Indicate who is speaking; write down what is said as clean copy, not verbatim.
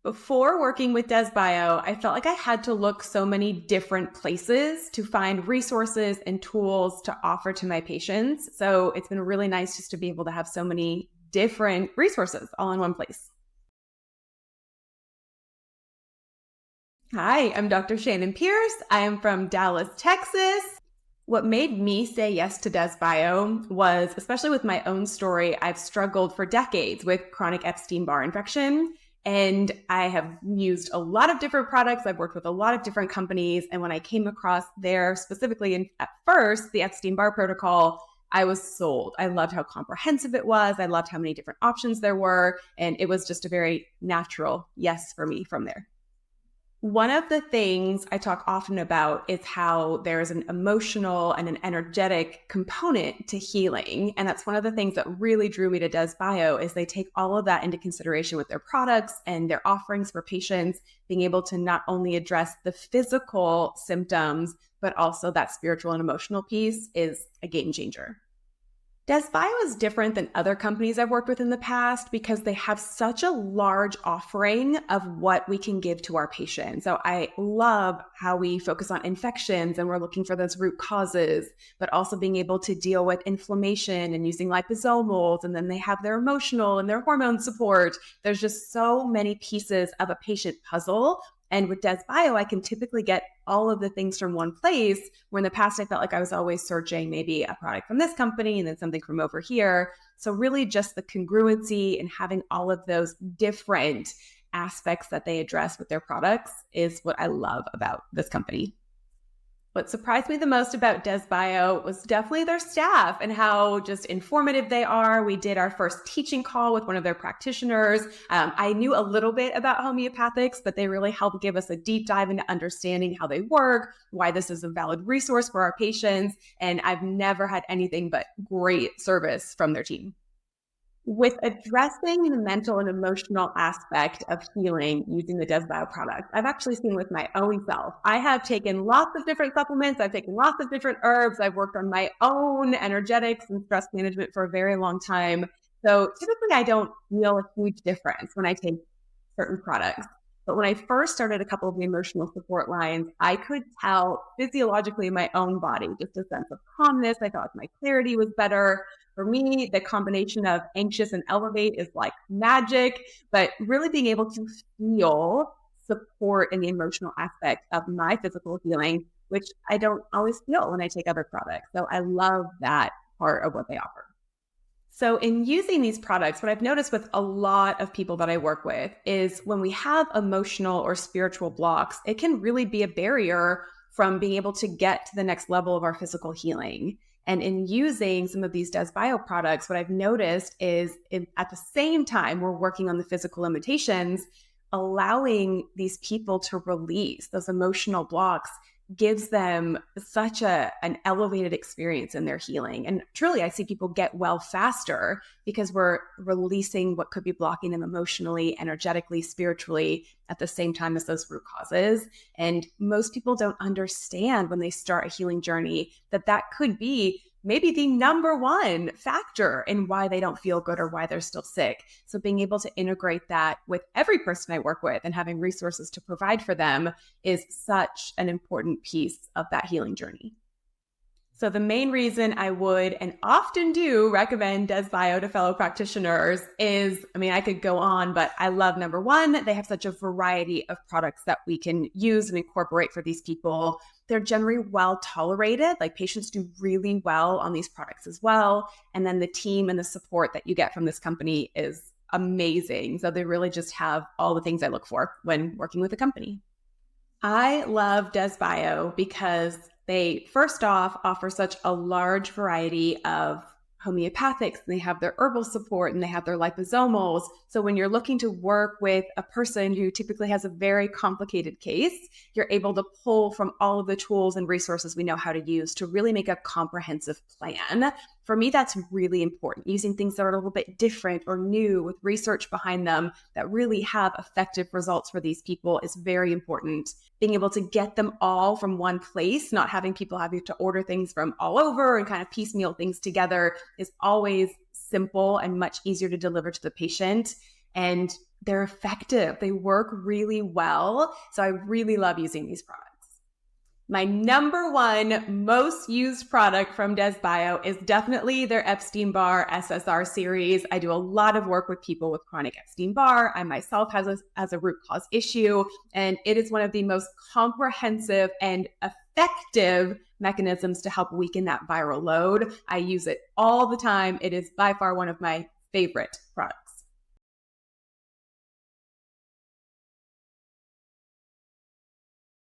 Speaker 1: Before working with DesBio, I felt like I had to look so many different places to find resources and tools to offer to my patients. So it's been really nice just to be able to have so many different resources all in one place. Hi, I'm Dr. Shannyn Pearce. I am from Dallas, Texas. What made me say yes to DesBio was, especially with my own story, I've struggled for decades with chronic Epstein-Barr infection. And I have used a lot of different products. I've worked with a lot of different companies. And when I came across their, specifically at first, the Epstein-Barr protocol, I was sold. I loved how comprehensive it was. I loved how many different options there were. And it was just a very natural yes for me from there. One of the things I talk often about is how there's an emotional and an energetic component to healing. And that's one of the things that really drew me to DesBio is they take all of that into consideration with their products and their offerings for patients, being able to not only address the physical symptoms, but also that spiritual and emotional piece is a game changer. DesBio is different than other companies I've worked with in the past because they have such a large offering of what we can give to our patients. So I love how we focus on infections and we're looking for those root causes, but also being able to deal with inflammation and using liposomals. And then they have their emotional and their hormone support. There's just so many pieces of a patient puzzle. And with DesBio, I can typically get all of the things from one place, where in the past I felt like I was always searching maybe a product from this company and then something from over here. So really just the congruency and having all of those different aspects that they address with their products is what I love about this company. What surprised me the most about DesBio was definitely their staff and how just informative they are. We did our first teaching call with one of their practitioners. I knew a little bit about homeopathics, but they really helped give us a deep dive into understanding how they work, why this is a valid resource for our patients. And I've never had anything but great service from their team. With addressing the mental and emotional aspect of healing using the DesBio product, I've actually seen with my own self. I have taken lots of different supplements. I've taken lots of different herbs. I've worked on my own energetics and stress management for a very long time. So typically I don't feel a huge difference when I take certain products. But when I first started a couple of the emotional support lines, I could tell physiologically in my own body, just a sense of calmness. I thought my clarity was better. For me, the combination of anxious and elevate is like magic, but really being able to feel support in the emotional aspect of my physical healing, which I don't always feel when I take other products. So I love that part of what they offer. So in using these products, what I've noticed with a lot of people that I work with is when we have emotional or spiritual blocks, it can really be a barrier from being able to get to the next level of our physical healing. And in using some of these DesBio products, what I've noticed is at the same time we're working on the physical limitations, allowing these people to release those emotional blocks gives them such an elevated experience in their healing. And truly, I see people get well faster because we're releasing what could be blocking them emotionally, energetically, spiritually at the same time as those root causes. And most people don't understand when they start a healing journey that that could be maybe the number one factor in why they don't feel good or why they're still sick. So being able to integrate that with every person I work with and having resources to provide for them is such an important piece of that healing journey. So the main reason I would and often do recommend DesBio to fellow practitioners is, I could go on, but I love number one, they have such a variety of products that we can use and incorporate for these people. They're generally well tolerated, like patients do really well on these products as well. And then the team and the support that you get from this company is amazing. So they really just have all the things I look for when working with a company. I love DesBio because they, first off, offer such a large variety of homeopathics, and they have their herbal support, and they have their liposomals. So when you're looking to work with a person who typically has a very complicated case, you're able to pull from all of the tools and resources we know how to use to really make a comprehensive plan. For me, that's really important. Using things that are a little bit different or new with research behind them that really have effective results for these people is very important. Being able to get them all from one place, not having people having to order things from all over and kind of piecemeal things together is always simple and much easier to deliver to the patient. and they're effective. They work really well. So I really love using these products. My number one most used product from DesBio is definitely their Epstein-Barr SSR series. I do a lot of work with people with chronic Epstein-Barr. I myself has a root cause issue, and it is one of the most comprehensive and effective mechanisms to help weaken that viral load. I use it all the time. It is by far one of my favorite products.